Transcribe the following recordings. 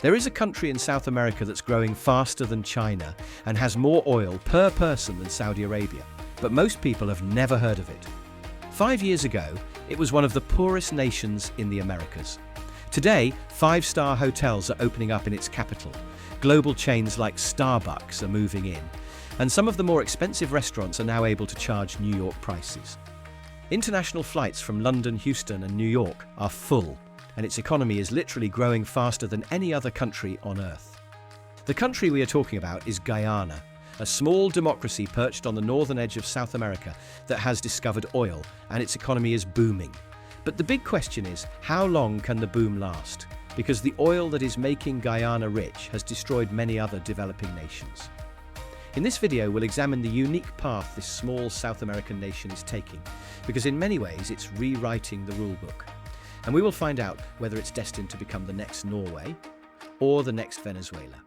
There is a country in South America that's growing faster than China and has more oil per person than Saudi Arabia, but most people have never heard of it. 5 years ago, it was one of the poorest nations in the Americas. Today, five-star hotels are opening up in its capital. Global chains like Starbucks are moving in, and some of the more expensive restaurants are now able to charge New York prices. International flights from London, Houston, and New York are full, and its economy is literally growing faster than any other country on Earth. The country we are talking about is Guyana, a small democracy perched on the northern edge of South America that has discovered oil, and its economy is booming. But the big question is, how long can the boom last? Because the oil that is making Guyana rich has destroyed many other developing nations. In this video, we'll examine the unique path this small South American nation is taking, because in many ways it's rewriting the rulebook. And we will find out whether it's destined to become the next Norway or the next Venezuela.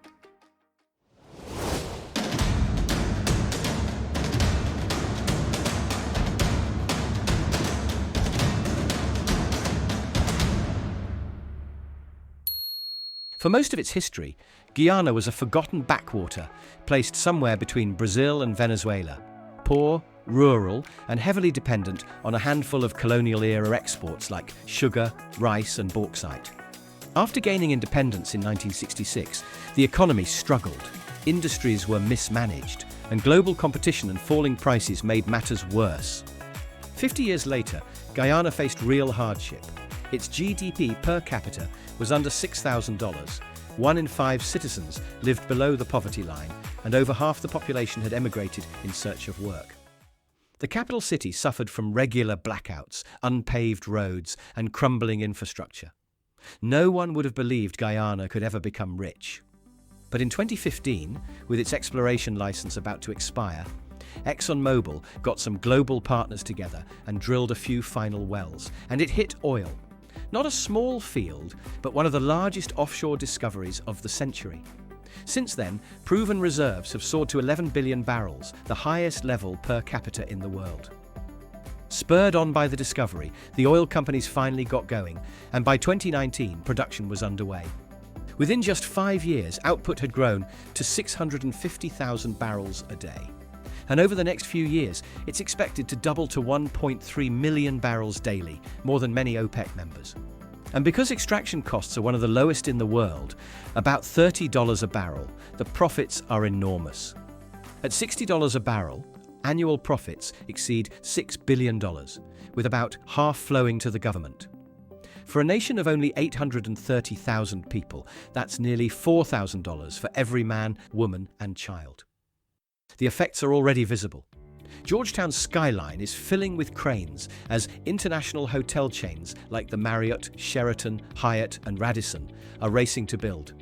For most of its history, Guyana was a forgotten backwater placed somewhere between Brazil and Venezuela, poor, rural, and heavily dependent on a handful of colonial-era exports like sugar, rice, and bauxite. After gaining independence in 1966, the economy struggled, industries were mismanaged, and global competition and falling prices made matters worse. 50 years later, Guyana faced real hardship. Its GDP per capita was under $6,000. 1 in 5 citizens lived below the poverty line, and over half the population had emigrated in search of work. The capital city suffered from regular blackouts, unpaved roads, and crumbling infrastructure. No one would have believed Guyana could ever become rich. But in 2015, with its exploration license about to expire, ExxonMobil got some global partners together and drilled a few final wells, and it hit oil. Not a small field, but one of the largest offshore discoveries of the century. Since then, proven reserves have soared to 11 billion barrels, the highest level per capita in the world. Spurred on by the discovery, the oil companies finally got going, and by 2019, production was underway. Within just 5 years, output had grown to 650,000 barrels a day. And over the next few years, it's expected to double to 1.3 million barrels daily, more than many OPEC members. And because extraction costs are one of the lowest in the world, about $30 a barrel, the profits are enormous. At $60 a barrel, annual profits exceed $6 billion, with about half flowing to the government. For a nation of only 830,000 people, that's nearly $4,000 for every man, woman, and child. The effects are already visible. Georgetown's skyline is filling with cranes as international hotel chains like the Marriott, Sheraton, Hyatt, and Radisson are racing to build,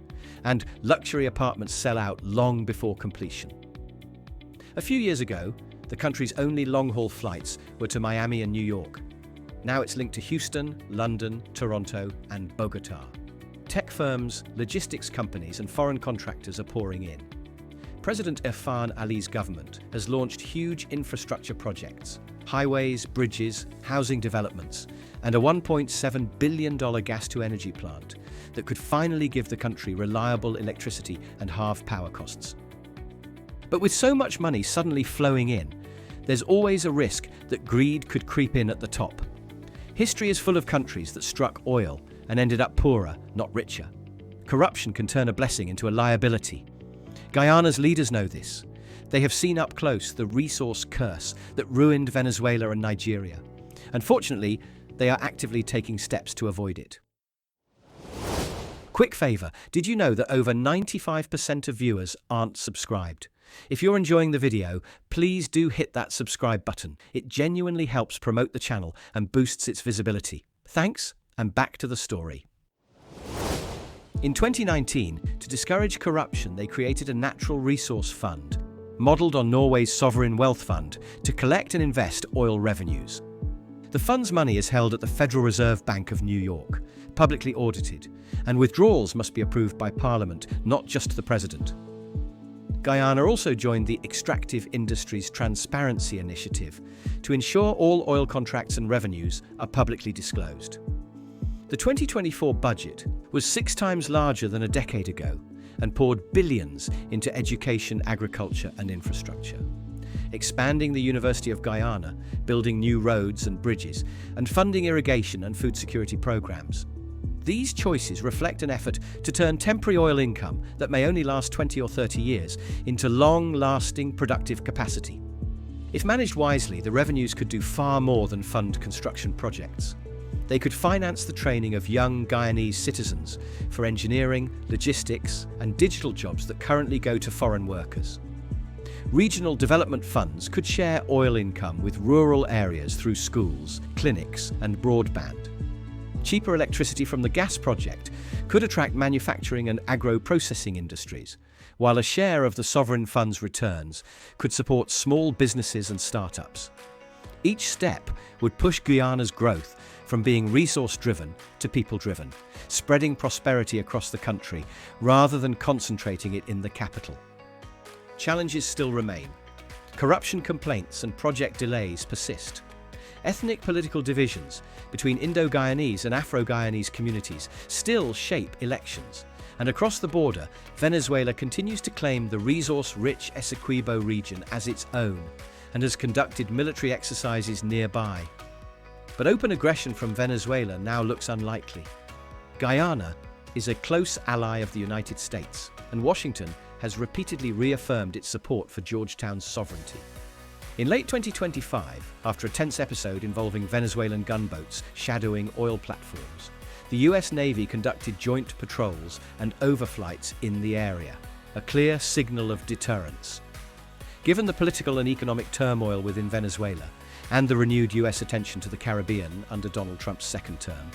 and luxury apartments sell out long before completion. A few years ago, the country's only long-haul flights were to Miami and New York. Now it's linked to Houston, London, Toronto, and Bogota. Tech firms, logistics companies, and foreign contractors are pouring in. President Irfan Ali's government has launched huge infrastructure projects, highways, bridges, housing developments, and a $1.7 billion gas-to-energy plant that could finally give the country reliable electricity and halve power costs. But with so much money suddenly flowing in, there's always a risk that greed could creep in at the top. History is full of countries that struck oil and ended up poorer, not richer. Corruption can turn a blessing into a liability. Guyana's leaders know this. They have seen up close the resource curse that ruined Venezuela and Nigeria. Unfortunately, they are actively taking steps to avoid it. Quick favor, did you know that over 95% of viewers aren't subscribed? If you're enjoying the video, please do hit that subscribe button. It genuinely helps promote the channel and boosts its visibility. Thanks, and back to the story. In 2019, to discourage corruption, they created a natural resource fund, modelled on Norway's sovereign wealth fund, to collect and invest oil revenues. The fund's money is held at the Federal Reserve Bank of New York, publicly audited, and withdrawals must be approved by Parliament, not just the President. Guyana also joined the Extractive Industries Transparency Initiative to ensure all oil contracts and revenues are publicly disclosed. The 2024 budget was 6 times larger than a decade ago and poured billions into education, agriculture and infrastructure. Expanding the University of Guyana, building new roads and bridges, and funding irrigation and food security programs. These choices reflect an effort to turn temporary oil income that may only last 20 or 30 years into long-lasting productive capacity. If managed wisely, the revenues could do far more than fund construction projects. They could finance the training of young Guyanese citizens for engineering, logistics, and digital jobs that currently go to foreign workers. Regional development funds could share oil income with rural areas through schools, clinics, and broadband. Cheaper electricity from the gas project could attract manufacturing and agro-processing industries, while a share of the sovereign fund's returns could support small businesses and startups. Each step would push Guyana's growth from being resource-driven to people-driven, spreading prosperity across the country rather than concentrating it in the capital. Challenges still remain. Corruption complaints and project delays persist. Ethnic political divisions between Indo-Guyanese and Afro-Guyanese communities still shape elections. And across the border, Venezuela continues to claim the resource-rich Essequibo region as its own and has conducted military exercises nearby. But open aggression from Venezuela now looks unlikely. Guyana is a close ally of the United States, and Washington has repeatedly reaffirmed its support for Georgetown's sovereignty. In late 2025, after a tense episode involving Venezuelan gunboats shadowing oil platforms, the US Navy conducted joint patrols and overflights in the area, a clear signal of deterrence. Given the political and economic turmoil within Venezuela and the renewed US attention to the Caribbean under Donald Trump's second term,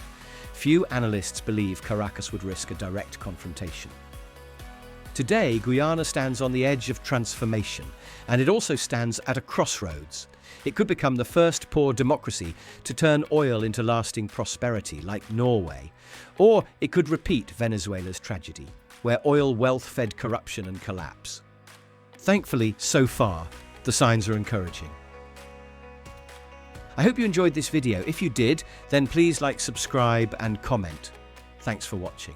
few analysts believe Caracas would risk a direct confrontation. Today, Guyana stands on the edge of transformation, and it also stands at a crossroads. It could become the first poor democracy to turn oil into lasting prosperity, like Norway, or it could repeat Venezuela's tragedy, where oil wealth fed corruption and collapse. Thankfully, so far, the signs are encouraging. I hope you enjoyed this video. If you did, then please like, subscribe, and comment. Thanks for watching.